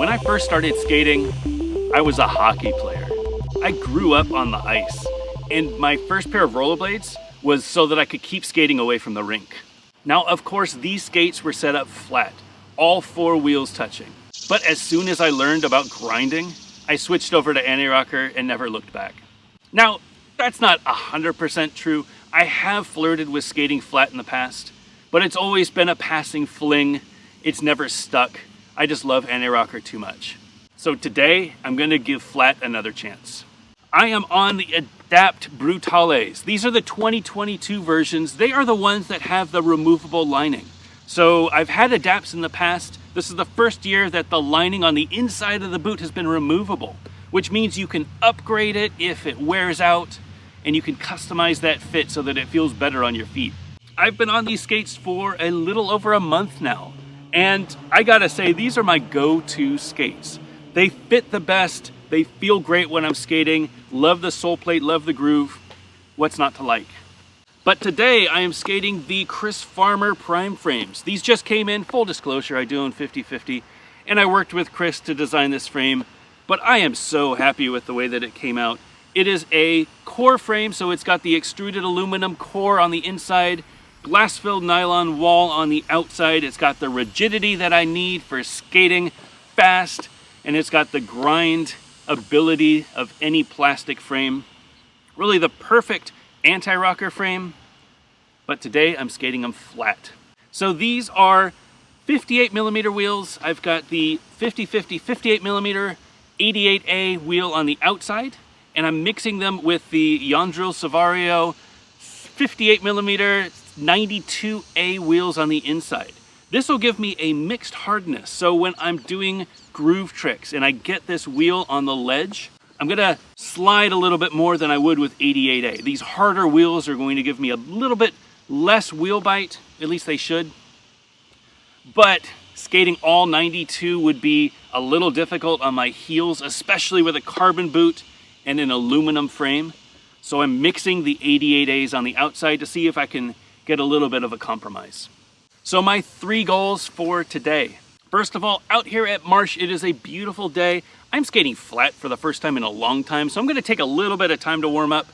When I first started skating, I was a hockey player. I grew up on the ice, and my first pair of rollerblades was so that I could keep skating away from the rink. Now, of course, these skates were set up flat, all 4 wheels touching. But as soon as I learned about grinding, I switched over to anti-rocker and never looked back. Now, that's not 100% true. I have flirted with skating flat in the past, but it's always been a passing fling. It's never stuck. I just love anti-rocker too much. So today, I'm gonna give flat another chance. I am on the Adapt Brutales. These are the 2022 versions. They are the ones that have the removable lining. So I've had Adapts in the past. This is the first year that the lining on the inside of the boot has been removable, which means you can upgrade it if it wears out, and you can customize that fit so that it feels better on your feet. I've been on these skates for a little over a month now, and I gotta say, these are my go-to skates. They fit the best, they feel great when I'm skating, love the sole plate, love the groove. What's not to like? But today I am skating the Chris Farmer Prime Frames. These just came in, full disclosure, I do own 50/50, and I worked with Chris to design this frame, but I am so happy with the way that it came out. It is a core frame, so it's got the extruded aluminum core on the inside, glass-filled nylon wall on the outside. It's got the rigidity that I need for skating fast, and it's got the grind ability of any plastic frame. Really the perfect anti-rocker frame, but today I'm skating them flat. So these are 58mm wheels. I've got the 50/50 58mm 88A wheel on the outside, and I'm mixing them with the Yandril Savario 58mm 92A wheels on the inside. This will give me a mixed hardness, so when I'm doing groove tricks and I get this wheel on the ledge, I'm gonna slide a little bit more than I would with 88A. These harder wheels are going to give me a little bit less wheel bite, at least they should. But skating all 92 would be a little difficult on my heels, especially with a carbon boot and an aluminum frame. So I'm mixing the 88As on the outside to see if I can get a little bit of a compromise. So my 3 goals for today. First of all, out here at Marsh, it is a beautiful day. I'm skating flat for the first time in a long time, so I'm gonna take a little bit of time to warm up,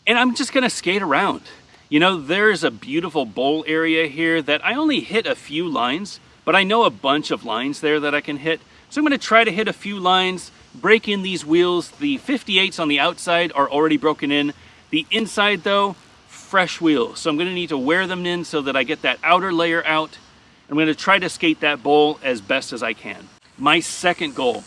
and I'm just gonna skate around. You know, there's a beautiful bowl area here that I only hit a few lines, but I know a bunch of lines there that I can hit. So I'm gonna try to hit a few lines, break in these wheels. The 58s on the outside are already broken in. The inside though, fresh wheels. So I'm gonna need to wear them in so that I get that outer layer out. I'm gonna try to skate that bowl as best as I can. My second goal,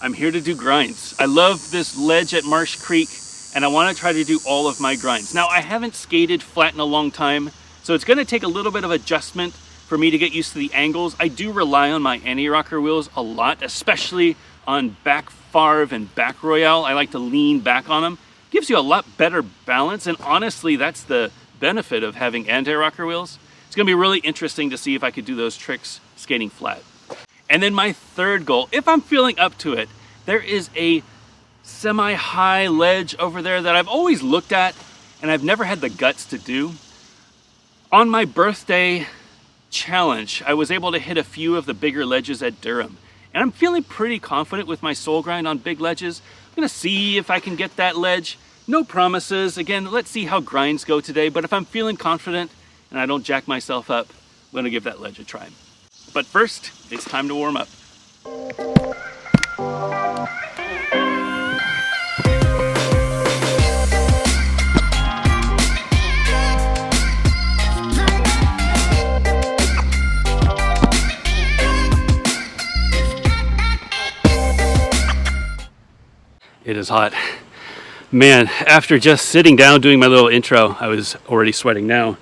I'm here to do grinds. I love this ledge at Marsh Creek, and I wanna try to do all of my grinds. Now, I haven't skated flat in a long time, so it's gonna take a little bit of adjustment for me to get used to the angles. I do rely on my anti-rocker wheels a lot, especially on back Favre and back Royale. I like to lean back on them. Gives you a lot better balance, and honestly, that's the benefit of having anti-rocker wheels. It's gonna be really interesting to see if I could do those tricks skating flat. And then my third goal, if I'm feeling up to it, there is a semi-high ledge over there that I've always looked at and I've never had the guts to do. On my birthday challenge, I was able to hit a few of the bigger ledges at Durham, and I'm feeling pretty confident with my sole grind on big ledges. I'm gonna see if I can get that ledge. No promises. Again, let's see how grinds go today, but if I'm feeling confident and I don't jack myself up, I'm gonna give that ledge a try. But first, it's time to warm up. It is hot. Man, after just sitting down doing my little intro, I was already sweating now.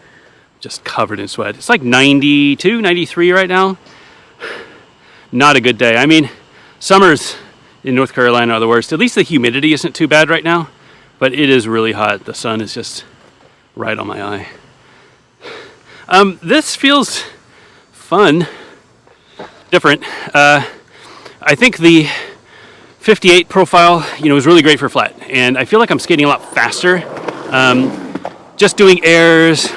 Just covered in sweat. It's like 92, 93 right now. Not a good day. I mean, summers in North Carolina are the worst. At least the humidity isn't too bad right now, but it is really hot. The sun is just right on my eye. This feels fun, different. I think the 58 profile, is really great for flat, and I feel like I'm skating a lot faster. Just doing airs,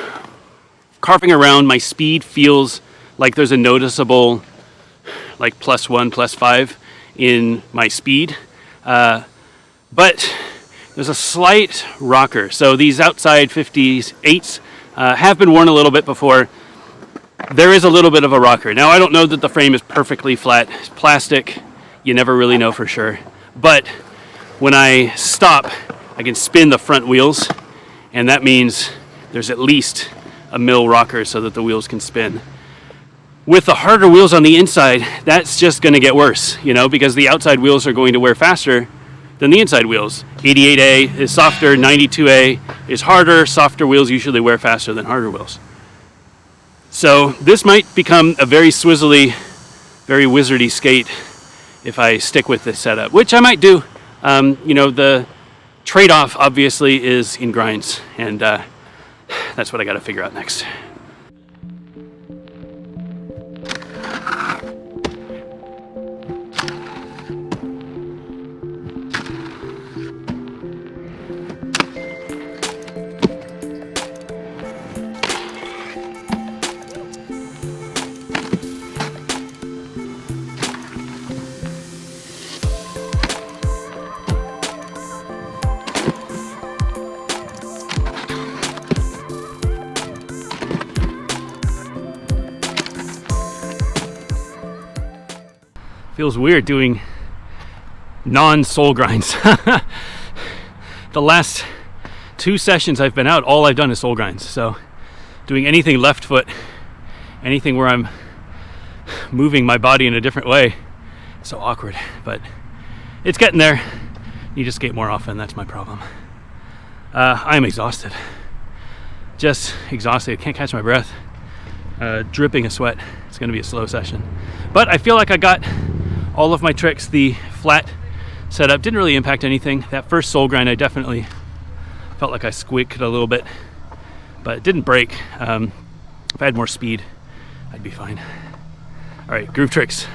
carving around, my speed feels like there's a noticeable like +1, +5, in my speed, but there's a slight rocker. So these outside 58s have been worn a little bit before. There is a little bit of a rocker. Now, I don't know that the frame is perfectly flat. It's plastic. You never really know for sure. But when I stop, I can spin the front wheels, and that means there's at least a mil rocker so that the wheels can spin. With the harder wheels on the inside, that's just going to get worse, you know, because the outside wheels are going to wear faster than the inside wheels. 88A is softer, 92A is harder. Softer wheels usually wear faster than harder wheels. So this might become a very swizzly, very wizardy skate if I stick with this setup, which I might do. You know, the trade-off obviously is in grinds, and that's what I got to figure out next. Feels weird doing non-sole grinds. The last 2 sessions I've been out, all I've done is sole grinds. So doing anything left foot, anything where I'm moving my body in a different way, it's so awkward. But it's getting there. Need to skate more often, that's my problem. I'm exhausted. Just exhausted, can't catch my breath. Dripping a sweat. It's gonna be a slow session. But I feel like I got all of my tricks. The flat setup didn't really impact anything. That first sole grind, I definitely felt like I squeaked a little bit, but it didn't break. If I had more speed, I'd be fine. All right, groove tricks.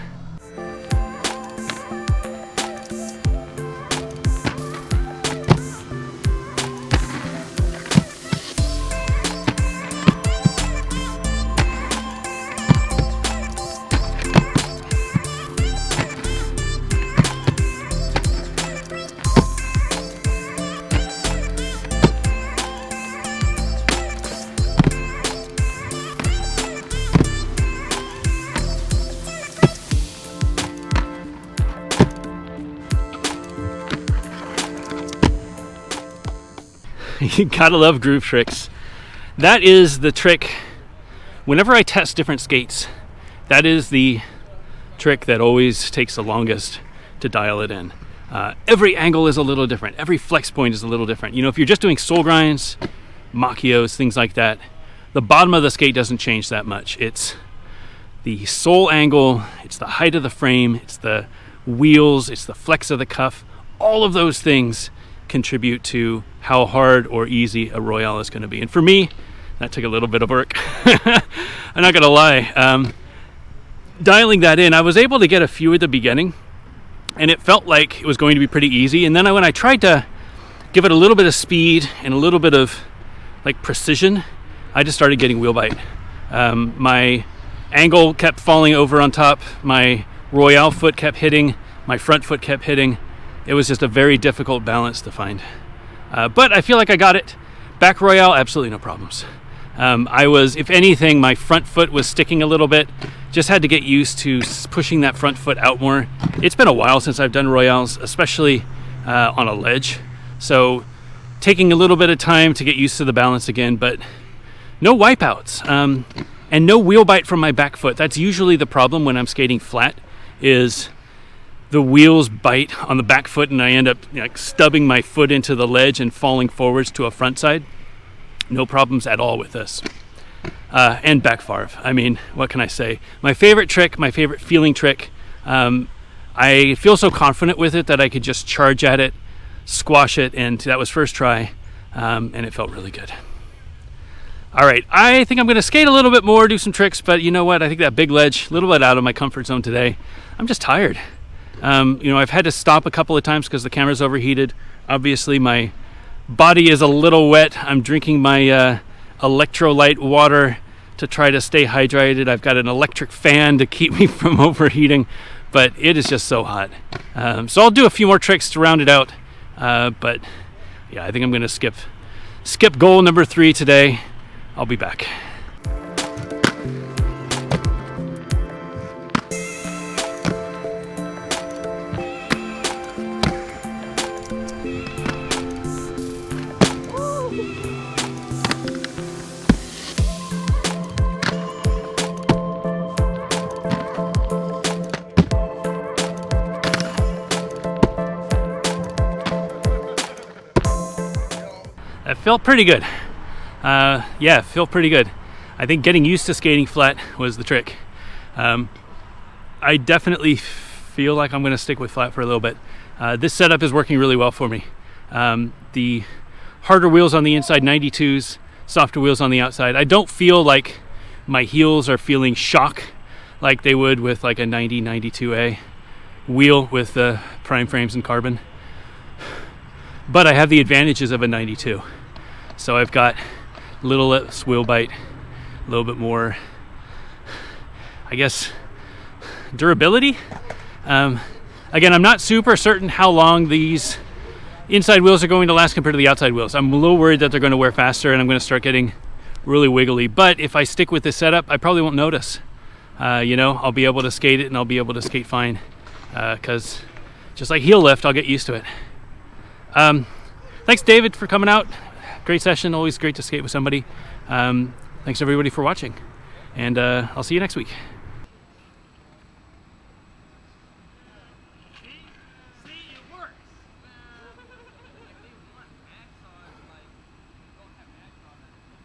You gotta love groove tricks. That is the trick. Whenever I test different skates, that is the trick that always takes the longest to dial it in. Every angle is a little different. Every flex point is a little different. You know, if you're just doing sole grinds, macchios, things like that, the bottom of the skate doesn't change that much. It's the sole angle, it's the height of the frame, it's the wheels, it's the flex of the cuff. All of those things contribute to how hard or easy a Royale is going to be. And for me, that took a little bit of work. I'm not going to lie. Dialing that in, I was able to get a few at the beginning, and it felt like it was going to be pretty easy. And then when I tried to give it a little bit of speed and a little bit of like precision, I just started getting wheel bite. My angle kept falling over on top. My Royale foot kept hitting. My front foot kept hitting. It was just a very difficult balance to find. But I feel like I got it. Back Royale, absolutely no problems. If anything, my front foot was sticking a little bit. Just had to get used to pushing that front foot out more. It's been a while since I've done Royales, especially on a ledge. So taking a little bit of time to get used to the balance again, but no wipeouts. And no wheel bite from my back foot. That's usually the problem when I'm skating flat, is the wheels bite on the back foot and I end up stubbing my foot into the ledge and falling forwards to a front side. No problems at all with this. And back farv. I mean, what can I say? My favorite trick, my favorite feeling trick. I feel so confident with it that I could just charge at it, squash it, and that was first try, and it felt really good. All right, I think I'm going to skate a little bit more, do some tricks, but you know what? I think that big ledge, a little bit out of my comfort zone today. I'm just tired. I've had to stop a couple of times because the camera's overheated. Obviously, my body is a little wet. I'm drinking my electrolyte water to try to stay hydrated. I've got an electric fan to keep me from overheating. but it is just so hot. So I'll do a few more tricks to round it out. But yeah, I think I'm going to skip goal number 3 today. I'll be back. That felt pretty good. Yeah, it felt pretty good. I think getting used to skating flat was the trick. I definitely feel like I'm going to stick with flat for a little bit. This setup is working really well for me. The harder wheels on the inside, 92s, softer wheels on the outside. I don't feel like my heels are feeling shock like they would with like a 90, 92A wheel with the prime frames and carbon. But I have the advantages of a 92. So I've got a little less wheel bite, a little bit more, I guess, durability. Again, I'm not super certain how long these inside wheels are going to last compared to the outside wheels. I'm a little worried that they're going to wear faster and I'm going to start getting really wiggly. But if I stick with this setup, I probably won't notice. I'll be able to skate it and I'll be able to skate fine. Because just like heel lift, I'll get used to it. Thanks, David, for coming out. Great session. Always great to skate with somebody. Thanks, everybody, for watching. And I'll see you next week.